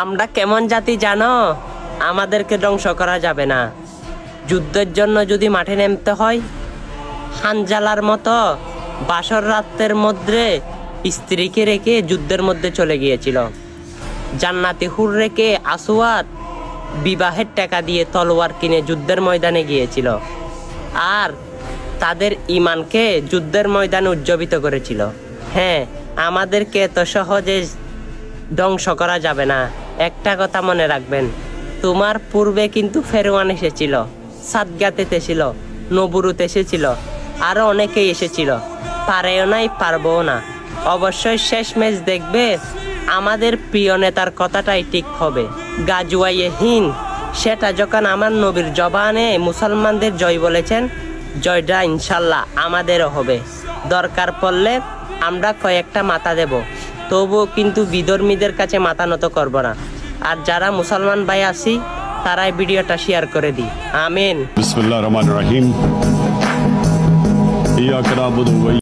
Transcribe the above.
আমরা কেমন জাতি জানো? আমাদেরকে ধ্বংস করা যাবে না। যুদ্ধের জন্য যদি মাঠে নামতে হয়, হানজালার মতো বাসর রাতের মধ্যে স্ত্রীকে রেখে যুদ্ধের মধ্যে চলে গিয়েছিল। জান্নাতি হুর রেখে আসওয়াদ বিবাহের টাকা দিয়ে তলোয়ার কিনে যুদ্ধের ময়দানে গিয়েছিল, আর তাদের ইমানকে যুদ্ধের ময়দানে উজ্জীবিত করেছিল। হ্যাঁ, আমাদেরকে এত সহজে ধ্বংস করা যাবে না। একটা কথা মনে রাখবেন, তোমার পূর্বে কিন্তু ফেরওয়ান এসেছিল, সাদগাতে এসেছিল, নবুরুত এসেছিল, আরো অনেকেই এসেছিল। পারেও নাই, পারবও না। অবশ্যই শেষ ম্যাচ দেখবে আমাদের প্রিয় নেতার কথাটাই ঠিক হবে। গাজওয়ায়ে হিন্দ, সেটা যখন আমার নবীর জবানে মুসলমানদের জয় বলেছেন, জয়টা ইনশাল্লাহ আমাদেরও হবে। দরকার পড়লে আমরা কয়েকটা মাথা দেব, তবুও কিন্তু বিধর্মীদের কাছে মাথা নত করব না। আর যারা মুসলমান ভাই আছি তারাই ভিডিওটা শেয়ার করে দিই। আমিন। বিসমিল্লাহির রহমানির রহিম। ইয়্যাকা না'বুদু ওয়া